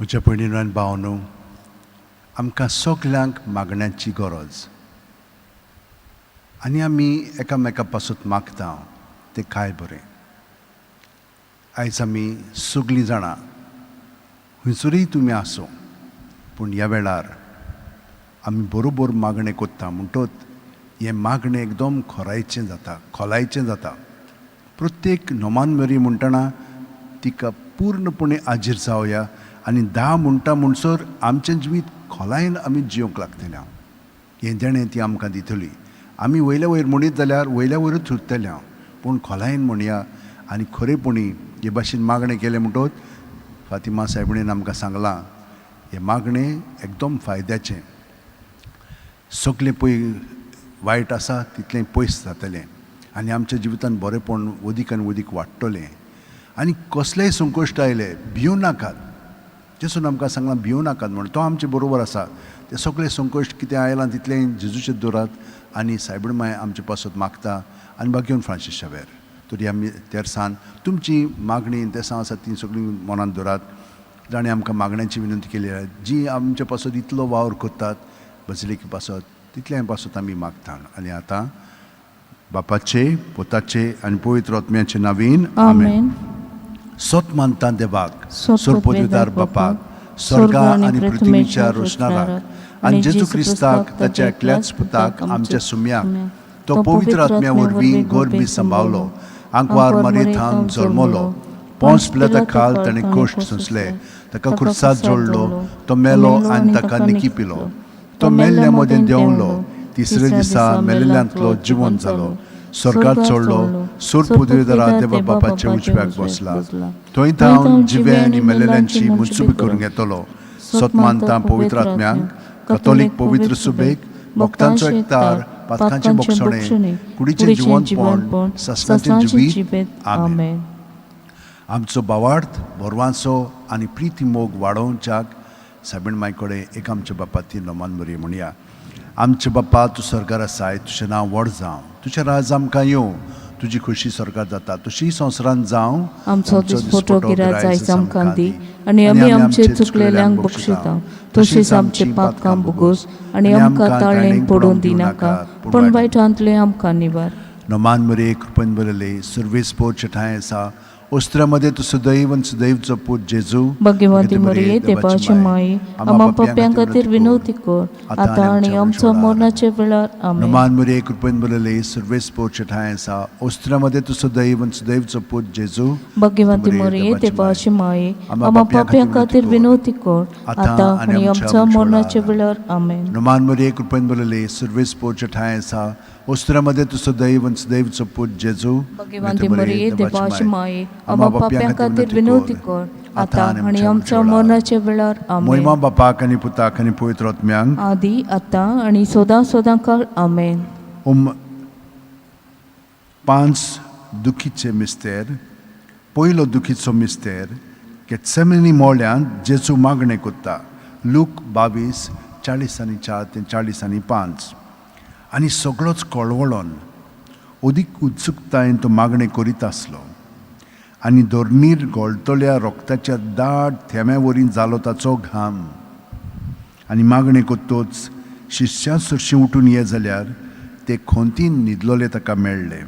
म्हज्या भयणीनो आनी भावनो, आमकां सगल्यांक मागण्यांची गरज आनी आमी एकामेका पासून मागता तें काय बरें. आयज आमी सगळीं जाणां खंयसरूय तुमी आसूं, पूण ह्या वेळार आमी बरोबर मागणें कोत्ता म्हणटच हें मागणें एकदम खोलायेचें जाता. प्रत्येक नोमान मेरी म्हणटना तिका पूर्णपणे हाजीर जावया आनी 10 म्हणटा म्हणसर आमचें जिवीत खोलायेन आमी जियोंक लागतलें. हें देणें ती आमकां दितली. आमी वयल्या वयर म्हणीत जाल्यार वयल्या वयरूच उरतलें, पूण खोलायेन म्हणया आनी खरेपणी हे भाशेन मागणें केलें म्हणटच फातिमा सायबिणीन आमकां सांगलां हें मागणें एकदम फायद्याचें. सगळें पळय वायट आसा तितलें पयस जातलें आनी आमच्या जिवितांत बरेंपण वदीक आनी वदीक वाडटलें. आनी कसलेय संकश्ट आयले भिवूं नाकात. जेसून आमकां सांगलां भिवूं नाकात म्हणून. तो आमचे बरोबर आसा. ते सगळे संकश्ट कितें आयलां तितलें जेजूचेर दवरात आनी सायबीण माय आमचे पासत मागता आनी बागेवन फ्रांसीस शावेर. तरी आमी तेरसान तुमची मागणी तेसां आसा ती सगळीं मनांत दवरात. जाणें आमकां मागण्यांची विनंती केली जी आमचे पासत इतलो वावर करतात बसिलिके पासत तितले पासत आमी मागता. आनी आतां बापाचे पोताचे आनी पवित्र आत्म्याचे नांवीन आमेन. सोत मानता देवाक, सोरपोतेदार बापाक, स्वर्गा आनी पृथ्वीच्या रोशनाराक आनी जेजू क्रिस्ताक ताच्या एकल्याच पुताक आमच्या सुम्याक तो पवित्र आत्म्या वरवीं गोरबी सांबाळलो, आंकवार मरेथान जल्मलो, पोंस पिलाता खाल ताणें कोश्ट सोंसले, ताका खुर्सात जोडलो, तो मेलो आनी ताका निकी पिलो, तो मेल्ल्या मदें देंवलो, तिसरे दिसा मेल्ल्यांतलो जिवंत जालो, स्वर्गांत चडलो, सोरपोतेदारा देवा बापाच्या उजव्याक बसला, थंय थावन जिवे आनी मेल्लेल्यांची मुत्सुबी करूंक येतलो. सोत मानता पवित्र आत्म्याक, कथोलीक पवित्र सुबेक, भक्तांचो एकतार, पातकांचे बोगसणे, कुडीचें जिवंतपण, सस्नाचें जिवीत. आमेन. आमचो भावार्थ बोरवांचो आनी प्रिती मोग वाडोवच्याक सायबीण माय कडेन एक आमच्या बापा ती नोमान मरी म्हणया. आमचे बापा तूं स्वर्गार आसाय, तुजें नांव व्हड जावं, तुजें राज आमकां येवं, तुजी खुशी स्वर्गार जाता तशी संवसारांत जावं. आमचो दिसपटो गिराय जायज आमकां दी आनी आमी आमचे चुकलेल्यांक बक्षिता, तशीच आमचे पातकां बुगोस आनी आमकां ताळणेन पडून दिनाका, पण वायटांतले आमकां निवार. नोमान मरे कृपेन बरयले सर्वेस पोरचे ठांय आसा, ओस्त्रामध्ये तूं सदैव आनी सदैवचो पूत जेजू. भगवंती मरिये देवाची माये, आम्हा पाप्यां खातीर विनवती कर, आतां आनी आमच्या मरणाचे वेळार. आमेन. नोमान मरे कृपेन बरयले सर्वेस पोरचे ठांय आसा, ओस्त्रामध्ये तूं सदैव आनी सदैवचो पूत जेजू. भगवंती मरिये देवाची माये, आम्हा पाप्यां खातीर विनवती कर, आतां आनी आमच्या मरणाचे वेळार. आमेन. नोमान मरे कृपेन बरयले सर्वेस पोरचे ठांय आसा, ओस्त्रामध्ये तूं सदैव आनी सदैवचो पूत जेजू. भगवंती मरिये देवाची माये, आम्हा पाप्यां खातीर विनवती कर, आतां आनी आमच्या मरणाचे वेळार. आमेन. महिमा बापाक आनी पुताक आनी पवित्र आत्म्यांक, आदी आतां आनी सदां काळ. आमेन. 5 दुखीचे मिस्तेर. पयलो दुखीचो मिस्तेर गेत्सेमनी मोळ्यांत जेजू मागणें कोत्ता. लूक 22, 40-4 ते 40-5. आनी सगळोच कळवळोन अदीक उत्सुकतायेन तो मागणें करीत आसलो आनी दोरनीर गळतल्या रोगताच्या दाट थेंब्या वरी जालो ताचो घाम. आनी मागणें कोत्तोच शिश्यां सरशीं उठून ये जाल्यार ते खोंतीन न्हिदलोले ताका मेळ्ळे.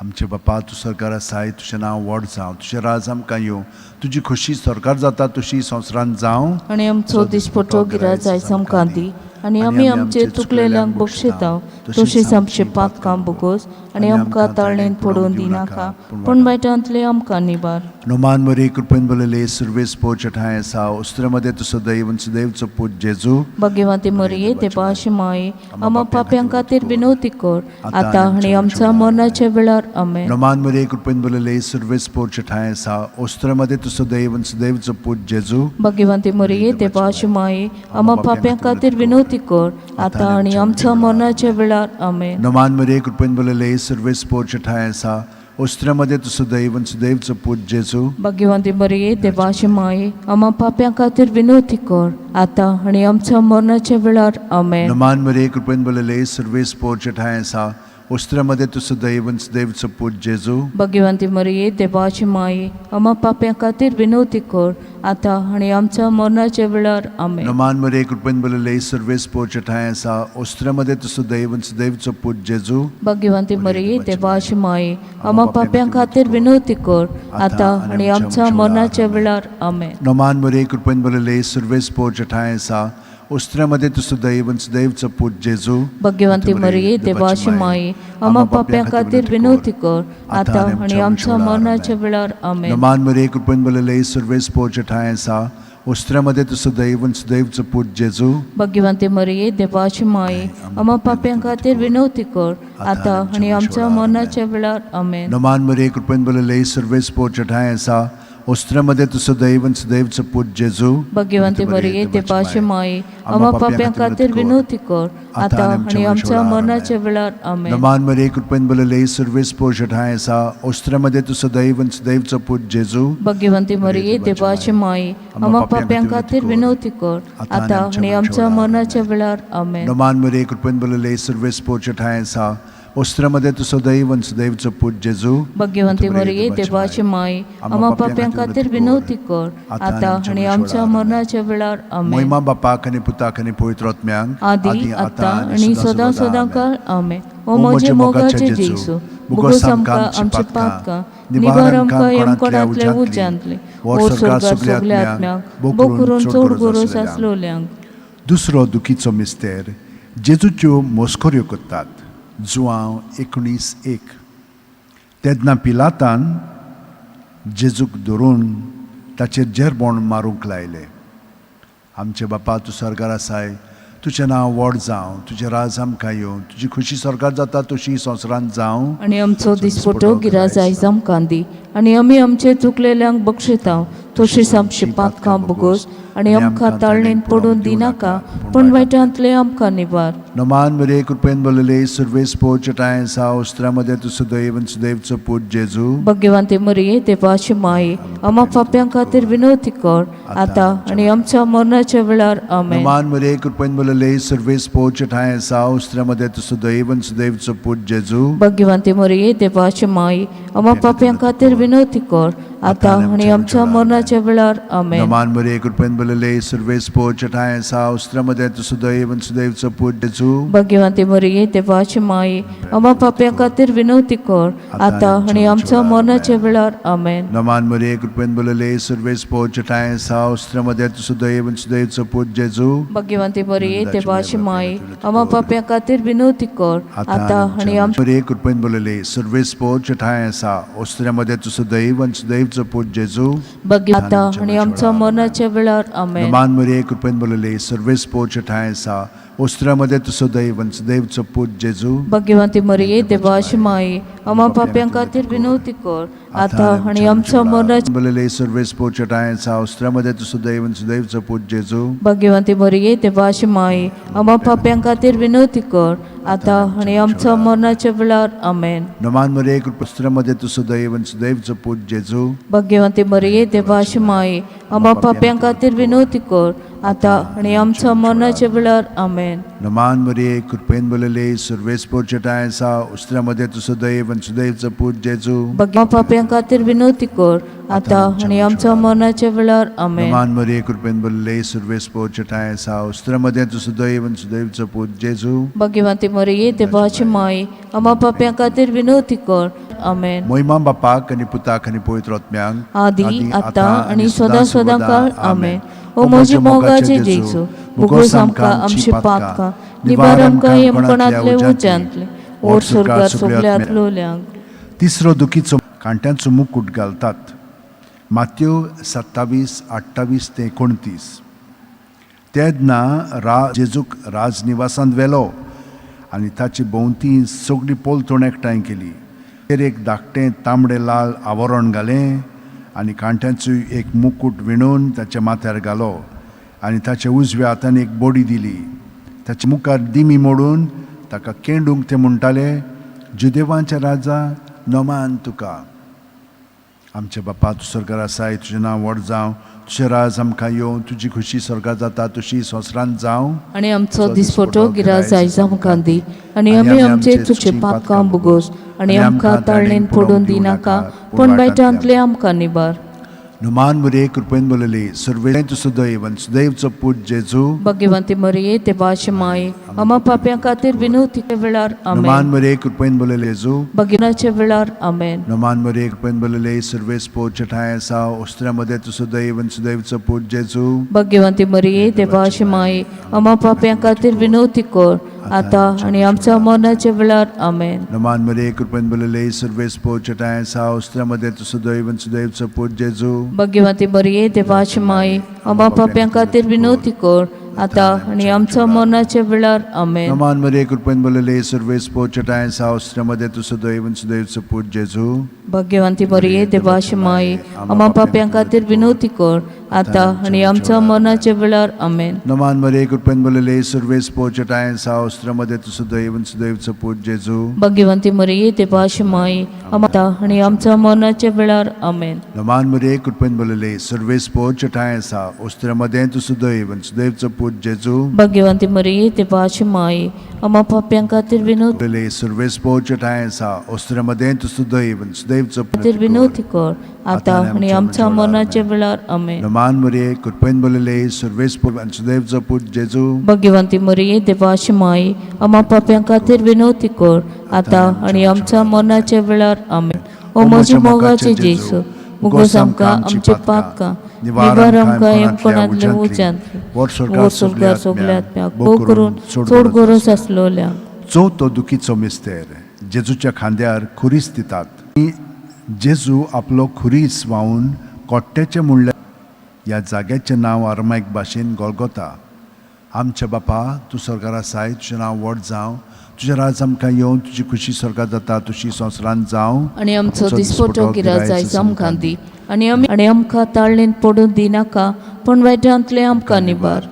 आमचे बापा तूं स्वर्गार आसाय, तुजें नांव व्हड जावं, तुजें राज आमकां येवं, तुजी खुशी स्वर्गार जाता तशी संवसारांत जावं. आनी आमचो दिसपटो गिराय जायज आमकां दी आनी आमी आमचे चुकलेल्यांक बक्षिता, तशीच आमचे पातकां बुगोस आनी आमकां ताळणेन पडून दिनाका, पण वायटांतले आमकां निवार. नोमान मरे कृपेन बरयले सर्वेस पोरचे ठांय आसा, ओस्त्रामध्ये तूं सदैव आनी सदैवचो पूत जेजू. भगवंती मरिये देवाची माये, आम्हा पाप्यां खातीर विनवती कर, आतां आनी आमच्या मरणाचे वेळार. आमेन. नोमान मरे कृपेन बरयले सर्वेस पोरचे ठांय आसा, ओस्त्रामध्ये तूं सदैव आनी सदैवचो पूत जेजू. भगवंती मरिये देवाची माये, आम्हा पाप्यां खातीर विनवती कर, आतां आनी आमच्या मरणाचे वेळार. आमेन. नोमान मरे कृपेन बरयले सर्वेस पोरचे ठांय आसा, ओस्त्रामध्ये तूं सदैव आनी सदैवचो पूत जेजू. भगवंती मरिये देवाची माये, आम्हा पाप्यां खातीर विनवती कर, आतां आनी आमच्या मरणाचे वेळार. आमेन. नोमान मरे कृपेन बरयले सर्वेस पोरचे ठांय आसा, उस्त्र्यामध्ये तुझं दैवंच देवचं पूत जेजू भाग्यवंती मरिये देवाची माये आम्हा पाप्यां खातीर विनवती कर आता आणि आमच्या मरणाच्या वेळार आमेन. नमान मरे कृपेन बोलले सर्वेस पोच ठाय असा उस्त्र्यामध्ये तुझं दैवंच देवचं पूत जेजू भाग्यवंती मरिये देवाची माये आम्हा पाप्यां खातीर विनवती कर आता आणि आमच्या मरणाच्या वेळार आमेन. नमान मरे कृपेन बोलले सर्वेस पोच ठाय असा उस्त्र्यामध्ये तुझं दैवंच देवचं पूत जेजू भाग्यवंती मरिये देवाची माये आम्हा पाप्यां खातीर विनवती कर आता आणि आमच्या मरणाच्या वेळार आमेन. नमान मरे कृपेन बोलले सर्वेस पोच ठाय असा उस्त्र्यामध्ये तुझं दैवंच देवचं पूत जेजू भाग्यवंती मरिये देवाची माये आम्हा पाप्यां खातीर विनवती कर आता आणि आमच्या मरणाच्या वेळार आमेन. नमान मरे कृपेन बोलले सर्वेस पोच ठाय असा उस्त्र्यामध्ये तुझं दैवंच देवचं पूत जेजू भाग्यवंती मरिये देवाची माये आम्हा पाप्यां खातीर विनवती कर आता आणि आमच्या मरणाच्या वेळार आमेन. नमान मरे कृपेन बोलले सर्वेस पोच ठाय असा उस्त्र्यामध्ये तुझं दैवंच देवचं पूत जेजू भाग्यवंती मरिये देवाची माये आम्हा पाप्यां खातीर विनवती कर आता आणि आमच्या मरणाच्या वेळार आमेन. नमान मरे कृपेन बोलले सर्वेस पोच ठाय असा उस्त्र्यामध्ये तुझं दैवंच देवचं पूत जेजू भाग्यवंती मरिये देवाची माये आम्हा पाप्यां खातीर विनवती कर आता आणि आमच्या मरणाच्या वेळार आमेन. महिमा बापाक आनी पुताक आनी पवित्र आत्म्यांक आदी आता आणि सदां सदांकाळ आमेन. ओ म्हजे मोगाचे जेजू मुगोस आमकां आमचे पातकां निबार आमकां यमकोणांतले उज्यांतले ओ स्वर्गार सगल्या आत्म्यांक भोव करून चड गरज आसलोल्यांक. दुसरो दुखीचो मिस्तेर जेजूच्यो मोस्कोऱ्यो करतात. जुआंव 19:1 तेन्ना पिलातान जेजूक धरून ताचेर जेरबोण मारूंक लायले. आमचे बापा तूं स्वर्गार आसाय, तुजें नांव व्हड जावं, तुजें राज आमकां येवं, तुजी खुशी स्वर्गार जाता तशी संवसारांत जावं. आनी आमचो दिसपटो गिराज आयज आमकां दी आनी आमी आमचे चुकलेल्यांक बक्षिता तशीच आमची पातकां भोगोस आनी आमकां ताळणेन पडून दिनाका पण वायटांतले आमकां निवार. नमान मरे कृपेन बोलले सर्वेस पोच ठाय असा उस्त्र्यामध्ये तुझं दैवंच देवचं पूत जेजू भाग्यवंती मरिये देवाची माये आम्हा पाप्यां खातीर विनवती कर आता आणि आमच्या मरणाच्या वेळार आमेन. नमान मरे कृपेन बोलले सर्वेस पोच ठाय असा उस्त्र्यामध्ये तुझं दैवंच देवचं पूत जेजू भाग्यवंती मरिये देवाची माये आम्हा पाप्यां खातीर विनवती कर आता आणि आमच्या मरणाच्या वेळार आमेन. नमान मरे कृपेन बोलले सर्वेस पोच ठाय असा उस्त्र्यामध्ये तुझं दैवंच देवचं पूत जेजू भाग्यवंती मरिये देवाची माये आम्हा पाप्यां खातीर विनवती कर आता आणि आमच्या मरणाच्या वेळार आमेन. नमान मरे कृपेन बोलले सर्वेस पोच ठाय असा उस्त्र्यामध्ये तुझं दैवंच देवचं पूत जेजू भाग्यवंती मरिये देवाची माये आम्हा पाप्यां खातीर विनवती कर आता आणि आमच्या मरे कृपेन बोलले सर्वेस पोच ठाय असा उस्त्र्यामध्ये तुझं दैवंच देवचं पूत जेजू आता आणि आमच्या मरणाच्या वेळार आमेन. नमान मरे कृपेन बोलले सर्वेस पोच ठाय असा उस्त्र्यामध्ये तुझं दैवंच देवचं पूत जेजू भाग्यवंती मरिये देवाची माये आम्हा पाप्यां खातीर विनवती कर आता आणि आमच्या मरणाच्या बोलले सर्वेस पोच ठाय असा उस्त्र्यामध्ये तुझं दैवंच देवचं पूत जेजू भाग्यवंती मरिये देवाची माये आम्हा पाप्यां खातीर विनवती कर आता आणि आमच्या मरणाच्या वेळार आमेन. नमान मरे उस्त्र्यामध्ये तुझं दैवंच देवचं पूत जेजू भाग्यवंती मरिये देवाची माये आम्हा पाप्यां खातीर विनवती कर आता आणि आमच्या मरणाच्या वेळार आमेन. नमान मरे कृपेन बोलले सर्वेस पोच ठाय असा उस्त्र्यामध्ये तुझं दैवंच देवचं पूत जेजू आम्हा पाप्यां खातीर विनवती कर आता आणि आमच्या मरणाच्या वेळार आमेन. नमान मरे कृपेन बोलले सर्वेस पोच ठाय असा उस्त्र्यामध्ये तुझं दैवंच देवचं पूत जेजू भाग्यवंती मरिये देवाची माये आम्हा पाप्यां खातीर विनवती कर आमेन. महिमा बापाक आनी पुताक आनी पवित्र आत्म्यांक आदी आता आणि सदां सदांकाळ आमेन. ओ म्हजे मोगाचे जेजू मुगोस आमकां आमची पातकां निबार आमकां यमकोणांतले उज्यांतले ओ स्वर्गार सगल्या आसलोल्यांक. तिसरो दुखीचो कांट्यांचो मुकुट घालतात. मात्यो 27:28-29 तेन्ना जेजूक राजनिवासांत व्हेलो आनी ताची भोंवती सगळी पोलतोण एकठांय केली. तेर एक धाकटें तांबडें लाल आवरण घालें आनी कांट्यांचो एक मुकुट विणून ताच्या माथ्यार घालो आनी ताच्या उजव्या हातान एक बोडी दिली. ताच्या मुखार दिमी मोडून ताका केंडूंक ते म्हणटाले, जुदेवांच्या राजा नमान तुका. आमचे बापा तूं स्वर्गार आसाय, तुजें नांव व्हड जावं, तुजें राज आमकां येवं, तुजी खुशी स्वर्गात जाता तशी संवसारांत जावं. आनी आमचो दिसपटो गिराय आयज आमकां दी, आनी आमी आमचे चुकचे पातकां भोगोस, आनी आमकां ताळणेन पडोवन दिनाका, पण वायटांतले आमकां निबार. नुमान मुरे कृपेन बोलले सर्वे तू सुदैव आनी सुदैवचो पूत जेजू. भाग्यवंती मरिये ते भाशमाये आमा पाप्यां खातीर विनवतीचे वेळार नुमान आमेन. मुरे कृपेन बोलले जेजू. भगिनाचे वेळार आमेन. नुमान मुरे कृपेन बोलले सर्वे स्पोर्ट ठाय आसा ओस्त्र्यामध्ये तू सुदैव आनी सुदैवचो पूत जेजू. भाग्यवंती मरिये ते भाशमाये आमा पाप्यां खातीर विनवती कर, आता आनी आमच्या मरणाच्या वेळार आमेन. नुमान मुरे कृपेन बोलले सर्वे स्पोर्ट ठाय आसा ओस्त्र्यामध्ये तू सुदैव आनी सुदैवचो पूत जेजू. भाग्यवंती मरिये ते भाशमाये आमा पाप्यां खातीर विनवती कर, आता आनी आमच्या मरणाच्या वेळार आमेन. नुमान मुरे कृपेन बोलले सर्वे स्पोर्ट ठाय आसा ओस्त्र्यामध्ये तू सुदैव आनी सुदैवचो पूत जेजू. भाग्यवंती मरिये ते भाशमाये आमा पाप्यां खातीर विनवती कर, आता आनी आमच्या मरणाच्या वेळार आमेन. नुमान मुरे कृपेन बोलले सर्वे स्पोर्ट ठाय आसा ओस्त्र्यामध्ये तू सुदैव आनी सुदैवचो पूत जेजू. भाग्यवंती मरिये ते भाशमाये आता आनी आमच्या मरणाच्या वेळार आमेन. नुमान मुरे कृपेन बोलले सर्वे स्पोर्ट ठाय आसा ओस्त्र्यामध्ये तू सुदैव आनी सुदैवचो पूत जेजू. भाग्यवंती मरिये ते भाशमाये आमा पाप्यां खातीर विनवती बोलले सर्वे स्पोर्ट ठाय आसा ओस्त्र्यामध्ये तू सुदैव आनी सुदैवचो खातीर विनवती कर, आता आनी आमच्या मरणाच्या वेळार आमेन. नुमान मुरे कृपेन बोलले सर्वे स्पोर्ट आनी सुदैवचो पूत जेजू. भाग्यवंती मरिये ते भाशमाये आमा पाप्यां खातीर विनवती कर, आता आनी आमच्या मरणाच्या वेळार आमेन. ओ म्हजे मोगाचे जेसू, मुगोस आमकां आमचे पातकां, निवार आमकां येमकोणांतले उज्यांतले, वर स्वर्गार सगल्या आत्म्याक भोव करून सोड गरज आसलोल्या. चवथो दुखीचो मिस्तेर जेजूच्या खांद्यार खुरीस दितात. जेजू आपलो खुरीस व्हांवून कोट्ट्याचे म्हणल्या ह्या जाग्याचें नांव आरमायक भाशेन गोलगोता. आमचे बापा तूं स्वर्गार आसाय, तुजें नांव व्हड जावं, तुजें राज आमकां येवं, तुजी खुशी स्वर्गात जाता तशी संवसारांत जावं. आनी आमचो दिसपटो गिराय आयज आमकां दी, आनी आमकां ताळणेन पडोवन दिनाका, पण वायटांतले आमकां निबार.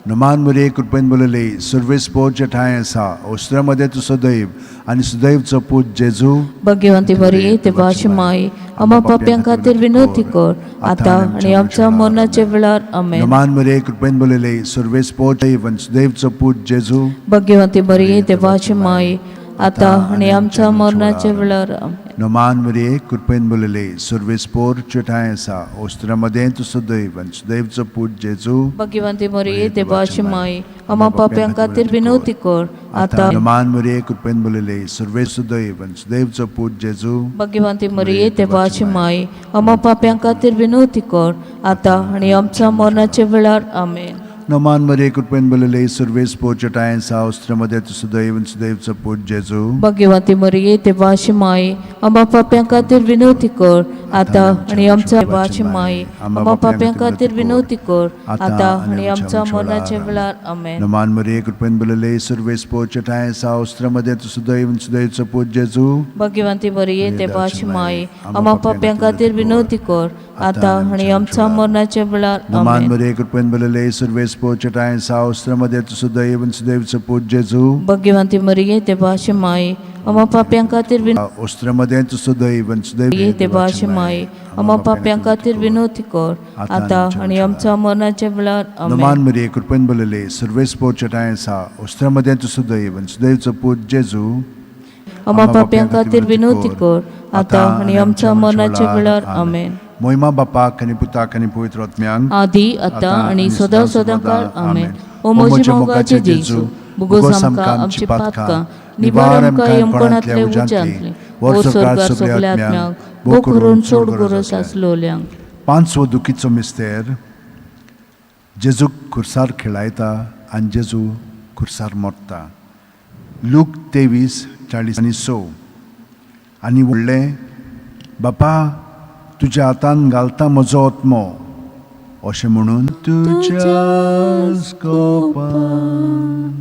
नुमान मुरे कृपेन बोलले सर्वे स्पोर्ट ठाय आसा ओस्त्र्यामध्ये तू सुदैव आनी सुदैवचो पूत जेजू. भाग्यवंती मरिये ते भाशमाये आमा पाप्यां खातीर विनवती कर, आता आनी आमच्या मरणाच्या वेळार आमेन. नुमान मुरे कृपेन बोलले सर्वे स्पोर्ट आनी सुदैवचो पूत जेजू. भाग्यवंती मरिये ते भाशमाये आता आनी आमच्या मरणाच्या वेळार आमेन. नुमान मुरे कृपेन बोलले सर्वे स्पोर्ट ठाय आसा ओस्त्र्यामध्ये तू सुदैव आनी सुदैवचो पूत जेजू. भाग्यवंती मरिये ते भाशमाये आमा पाप्यां खातीर विनवती कर, आता नुमान मुरे कृपेन बोलले सर्वे सुदैव आनी सुदैवचो पूत जेजू. भाग्यवंती मरिये ते भाशमाये आमा पाप्यां खातीर विनवती कर, आता आनी आमच्या मरणाच्या वेळार आमेन. नुमान मुरे कृपेन बोलले सर्वे स्पोर्ट ठाय आसा ओस्त्र्यामध्ये तू सुदैव आनी सुदैवचो पूत जेजू. भाग्यवंती मरिये ते भाशमाये आमा पाप्यां खातीर विनवती कर, आता आनी आमच्या भाशमाये आमा पाप्यां खातीर विनवती कर, आता आनी आमच्या मरणाच्या वेळार आमेन. नुमान मुरे कृपेन बोलले सर्वे स्पोर्ट ठाय आसा ओस्त्र्यामध्ये तू सुदैव आनी सुदैवचो पूत जेजू. भाग्यवंती मरिये ते भाशमाये आमा पाप्यां खातीर विनवती कर, आता आनी आमच्या मरणाच्या वेळार नुमान आमेन. मुरे कृपेन बोलले सर्वे स्पोर्ट ठाय आसा ओस्त्र्यामध्ये तू सुदैव आनी सुदैवचो पूत जेजू. भाग्यवंती मरिये ते भाशमाये आमा पाप्यां खातीर ओस्त्र्यामध्ये तू सुदैव आनी मरिये ते सुदैव भाशमाये आमा पाप्यां खातीर विनवती कर, आता आनी आमच्या मरणाच्या वेळार आमेन. नुमान मुरे कृपेन बोलले सर्वे स्पोर्ट ठाय आसा ओस्त्र्यामध्ये तू सुदैव आनी सुदैवचो पूत जेजू. आमा पाप्यां खातीर विनवती कर, आता आनी आमच्या मरणाच्या वेळार आमेन. मोहिमा बापाक आनी पुताक आनी पवित्र आत्म्यांक आदी आता आनी सदां सदांकाळ आमेन. ओ म्हजे मोगाचे जेजू, बुगोस आमकां आमची पातकां, निबार आमकां येमकोणांतले उज्यांतले, वर स्वर्गार सगल्या आत्म्यांक भोव करून सोड गरज आसलोल्यांक. पांचवो दुखीचो मिस्तेर जेजूक खुर्सार खेळायता आनी जेजू खुर्सार मरता. लूक 23:40-6. आनी व्हडलें बापा तुज्या हातान घालता म्हजो आत्मो अशें म्हणून तुज्या स्कोपान